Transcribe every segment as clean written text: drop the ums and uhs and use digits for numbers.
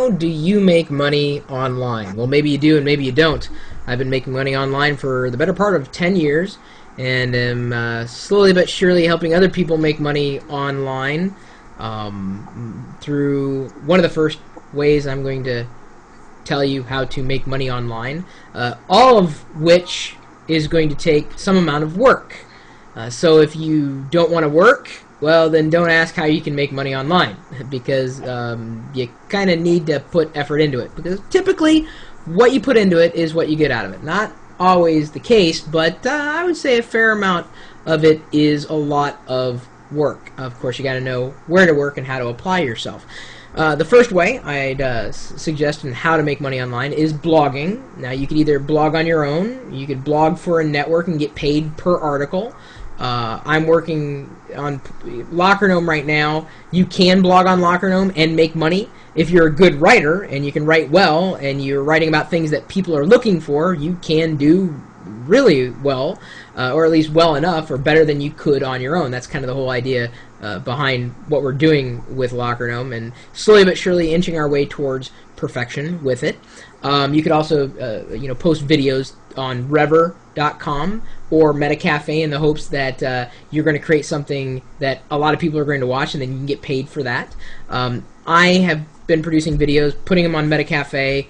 how do you make money online? Well, maybe you do and maybe you don't. I've been making money online for the better part of 10 years and am slowly but surely helping other people make money online through one of the first ways I'm going to tell you how to make money online, all of which is going to take some amount of work. So if you don't want to work, well, then don't ask how you can make money online, because you kind of need to put effort into it, because typically what you put into it is what you get out of it. Not always the case, but I would say a fair amount of it is a lot of work. Of course, you got to know where to work and how to apply yourself. The first way I'd suggest in how to make money online is blogging. Now, you could either blog on your own, you could blog for a network and get paid per article. I'm working on Locker Gnome right now. You can blog on Locker Gnome and make money. If you're a good writer and you can write well and you're writing about things that people are looking for, you can do really well, or at least well enough or better than you could on your own. That's kind of the whole idea behind what we're doing with Locker Gnome, and slowly but surely inching our way towards perfection with it. You could also post videos on Rever.com or Metacafe in the hopes that you're going to create something that a lot of people are going to watch, and then you can get paid for that. I have been producing videos, putting them on Metacafe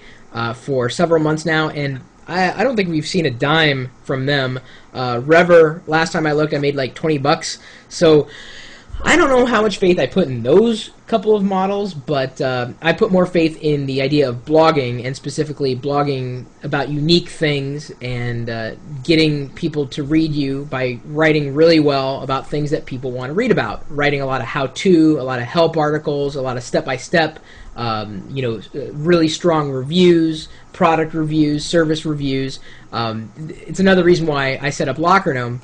for several months now, and I don't think we've seen a dime from them. Rever, last time I looked, I made like 20 bucks. So I don't know how much faith I put in those couple of models, but I put more faith in the idea of blogging, and specifically blogging about unique things and getting people to read you by writing really well about things that people want to read about. Writing a lot of how-to, a lot of help articles, a lot of step-by-step, really strong reviews, product reviews, service reviews. It's another reason why I set up Locker Gnome,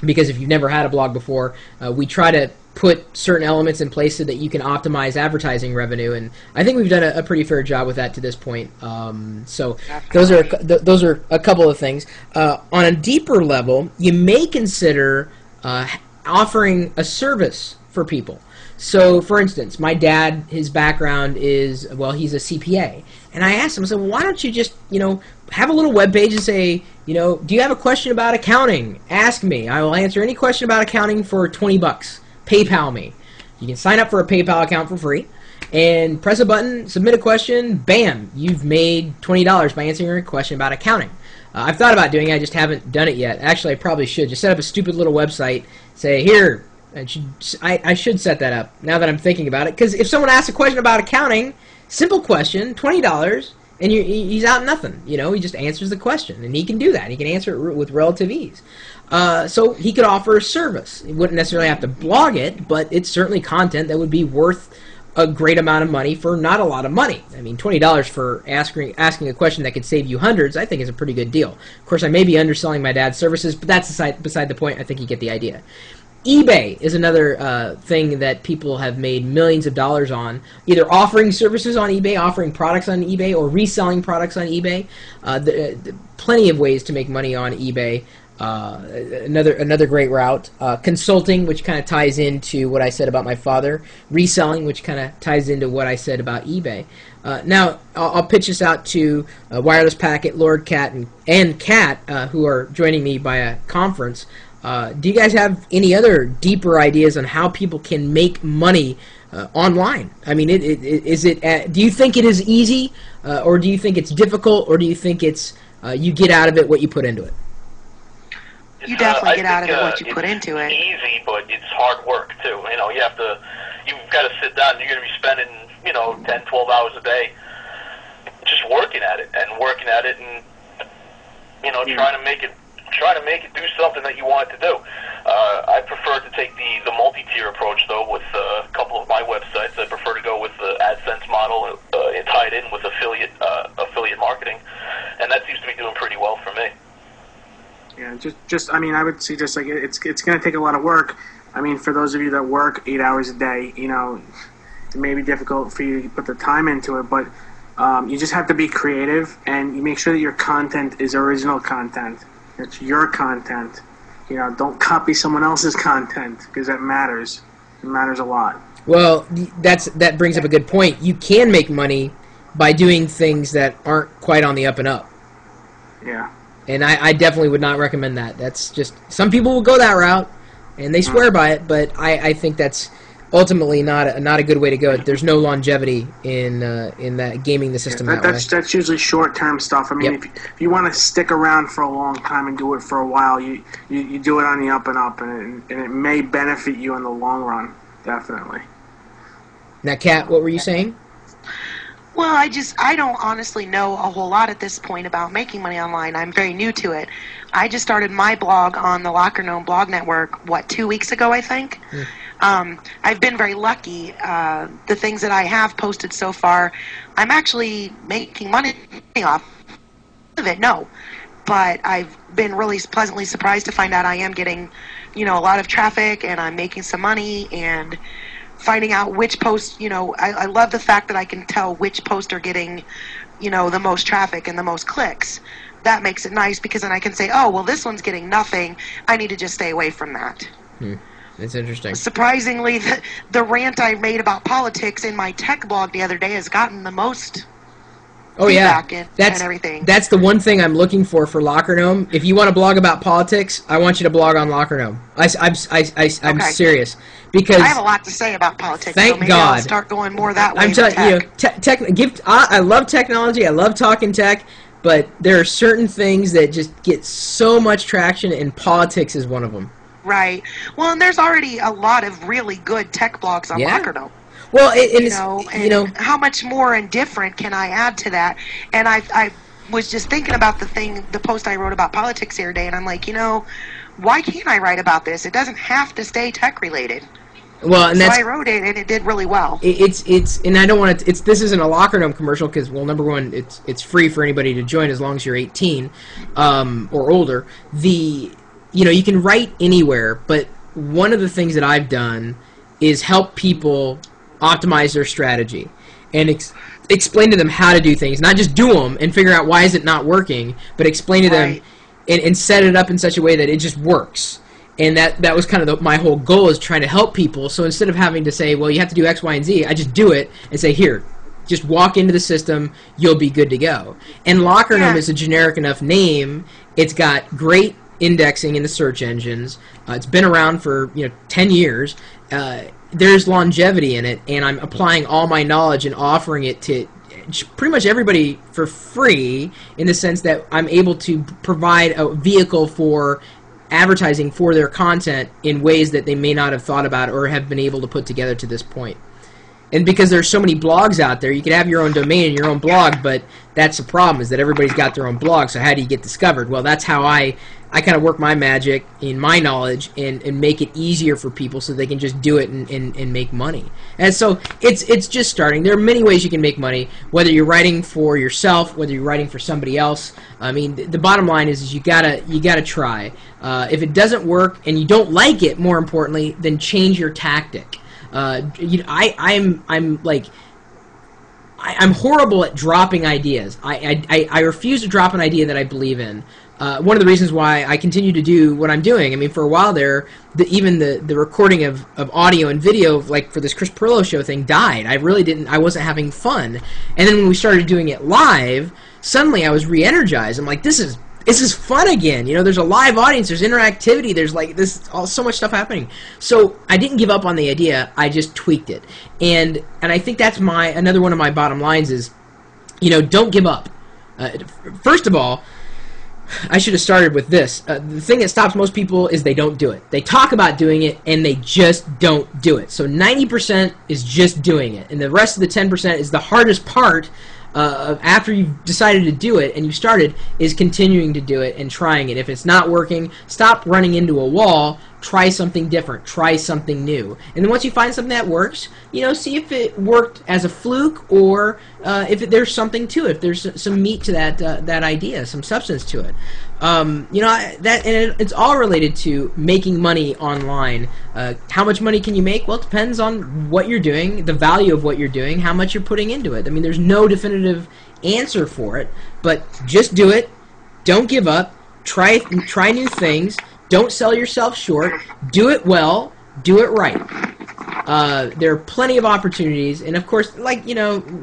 because if you've never had a blog before, we try to put certain elements in place so that you can optimize advertising revenue, and I think we've done a pretty fair job with that to this point. So those are a couple of things. On a deeper level, you may consider offering a service for people. So, for instance, my dad, his background is, well, he's a CPA. And I asked him, I said, well, why don't you just, have a little web page and say, do you have a question about accounting? Ask me. I will answer any question about accounting for 20 bucks. PayPal me. You can sign up for a PayPal account for free and press a button, submit a question, bam, you've made $20 by answering a question about accounting. I've thought about doing it, I just haven't done it yet. Actually, I probably should. Just set up a stupid little website, say, here, I should set that up now that I'm thinking about it, because if someone asks a question about accounting, simple question, $20, and he's out nothing. He just answers the question, and he can do that. He can answer it with relative ease. So he could offer a service. He wouldn't necessarily have to blog it, but it's certainly content that would be worth a great amount of money for not a lot of money. I mean, $20 for asking a question that could save you hundreds, I think is a pretty good deal. Of course, I may be underselling my dad's services, but that's beside the point. I think you get the idea. eBay is another thing that people have made millions of dollars on, either offering services on eBay, offering products on eBay, or reselling products on eBay. Plenty of ways to make money on eBay. Another great route. Consulting, which kind of ties into what I said about my father. Reselling, which kind of ties into what I said about eBay. Now, I'll pitch this out to Wireless Packet, Lord Cat, and Cat, who are joining me by a conference. Do you guys have any other deeper ideas on how people can make money online? I mean, do you think it is easy, or do you think it's difficult, or do you think it's you get out of it what you put into it? You definitely get out of it what you put into it. It's easy, but it's hard work too. You've got to sit down, and you're going to be spending 10, 12 hours a day just working at it, and trying to make it do something that you want it to do. I prefer to take the multi-tier approach, though, with a couple of my websites. I prefer to go with the AdSense model and tie it in with affiliate marketing, and that seems to be doing pretty well for me. Yeah, I would suggest, it's going to take a lot of work. I mean, for those of you that work 8 hours a day, it may be difficult for you to put the time into it, but you just have to be creative, and you make sure that your content is original content. It's your content. Don't copy someone else's content, because that matters. It matters a lot. Well, that brings up a good point. You can make money by doing things that aren't quite on the up and up. Yeah. And I definitely would not recommend that. That's just, some people will go that route, and they swear by it, but I think that's ultimately not a good way to go. There's no longevity in that gaming the system that way. That's usually short-term stuff. I mean, if you want to stick around for a long time and do it for a while, you do it on the up and up, and it may benefit you in the long run, definitely. Now, Kat, what were you saying? Well, I don't honestly know a whole lot at this point about making money online. I'm very new to it. I just started my blog on the Locker Gnome blog network, 2 weeks ago, I think? I've been very lucky. The things that I have posted so far, I'm actually making money off of it, no. But I've been really pleasantly surprised to find out I am getting, a lot of traffic, and I'm making some money, and finding out which posts, I love the fact that I can tell which posts are getting, the most traffic and the most clicks. That makes it nice, because then I can say, oh, well, this one's getting nothing. I need to just stay away from that. That's interesting. Surprisingly, the rant I made about politics in my tech blog the other day has gotten the most feedback and everything. That's the one thing I'm looking for Locker Gnome. If you want to blog about politics, I want you to blog on Locker Gnome. I'm serious. Because I have a lot to say about politics. Thank so maybe God. I'll start going more that way. I'm telling you, I love technology. I love talking tech, but there are certain things that just get so much traction, and politics is one of them. Right. Well, and there's already a lot of really good tech blogs on Locker Gnome. Well, how much more and different can I add to that? And I was just thinking about the post I wrote about politics the other day, and I'm like, why can't I write about this? It doesn't have to stay tech related. Well, and so I wrote it, and it did really well. And I don't want to. This isn't a Locker Gnome commercial because, well, number one, it's free for anybody to join as long as you're 18 or older. You can write anywhere, but one of the things that I've done is help people optimize their strategy and explain to them how to do things, not just do them and figure out why is it not working, but explain to them and set it up in such a way that it just works. And that was kind of my whole goal, is trying to help people. So instead of having to say, well, you have to do X, Y, and Z, I just do it and say, here, just walk into the system, you'll be good to go. And Locker Gnome is a generic enough name. It's got great indexing in the search engines. It's been around for 10 years. There's longevity in it, and I'm applying all my knowledge and offering it to pretty much everybody for free, in the sense that I'm able to provide a vehicle for advertising for their content in ways that they may not have thought about or have been able to put together to this point. And because there's so many blogs out there, you could have your own domain and your own blog, but that's the problem, is that everybody's got their own blog, so how do you get discovered? Well, that's how I kind of work my magic in my knowledge and make it easier for people so they can just do it and make money. And so it's just starting. There are many ways you can make money, whether you're writing for yourself, whether you're writing for somebody else. I mean, the bottom line is you gotta try. If it doesn't work and you don't like it, more importantly, then change your tactic. I'm horrible at dropping ideas. I refuse to drop an idea that I believe in. One of the reasons why I continue to do what I'm doing, I mean, for a while there, even the recording of audio and video, like for this Chris Perillo show thing, died. I wasn't having fun. And then when we started doing it live, suddenly I was re-energized. I'm like, this is fun again. There's a live audience, there's interactivity, there's so much stuff happening. So I didn't give up on the idea, I just tweaked it. And I think that's another one of my bottom lines is, don't give up. First of all, I should have started with this. The thing that stops most people is they don't do it. They talk about doing it, and they just don't do it. So 90% is just doing it, and the rest of the 10% is the hardest part. After you've decided to do it and you started, is continuing to do it and trying it. If it's not working, stop running into a wall. Try something different. Try something new. And then once you find something that works, see if it worked as a fluke or if there's something to it. If there's some meat to that idea, some substance to it. It's all related to making money online. How much money can you make? Well, it depends on what you're doing, the value of what you're doing, how much you're putting into it. I mean, there's no definitive answer for it, but just do it. Don't give up. Try new things. Don't sell yourself short. Do it well. Do it right. there are plenty of opportunities, and of course, like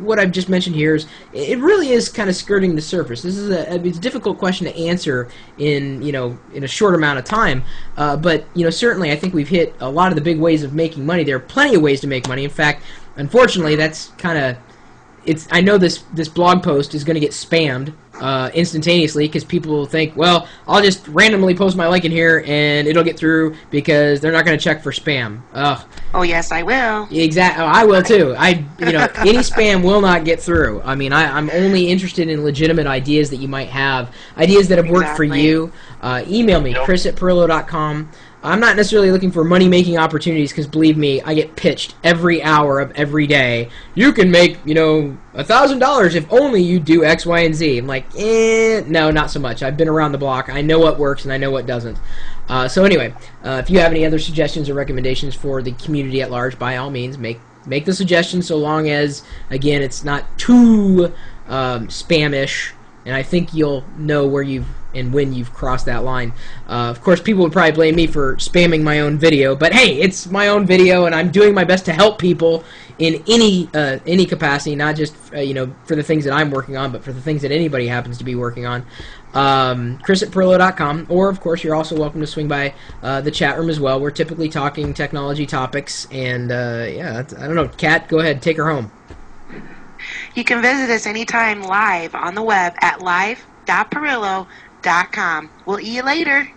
what I've just mentioned here is it really is kind of skirting the surface. This is it's a difficult question to answer in in a short amount of time, but certainly I think we've hit a lot of the big ways of making money. There are plenty of ways to make money. In fact, unfortunately, that's kind of I know this blog post is going to get spammed instantaneously because people will think, well, I'll just randomly post my link in here and it'll get through because they're not going to check for spam. Ugh. Oh yes, I will. Exactly. Oh, I will too. Any spam will not get through. I mean, I'm only interested in legitimate ideas that you might have, ideas that have worked for you. Email me, chris@perillo.com. I'm not necessarily looking for money-making opportunities because, believe me, I get pitched every hour of every day. You can make, $1,000 if only you do X, Y, and Z. I'm like, no, not so much. I've been around the block. I know what works and I know what doesn't. So anyway, if you have any other suggestions or recommendations for the community at large, by all means, make the suggestion so long as, again, it's not too spamish. And I think you'll know where and when you've crossed that line. Of course, people would probably blame me for spamming my own video, but hey, it's my own video, and I'm doing my best to help people in any capacity, not just for the things that I'm working on, but for the things that anybody happens to be working on. Chris@perillo.com, or of course, you're also welcome to swing by the chat room as well. We're typically talking technology topics, and yeah, I don't know, Kat, go ahead, take her home. You can visit us anytime live on the web at live.perillo.com. We'll see you later.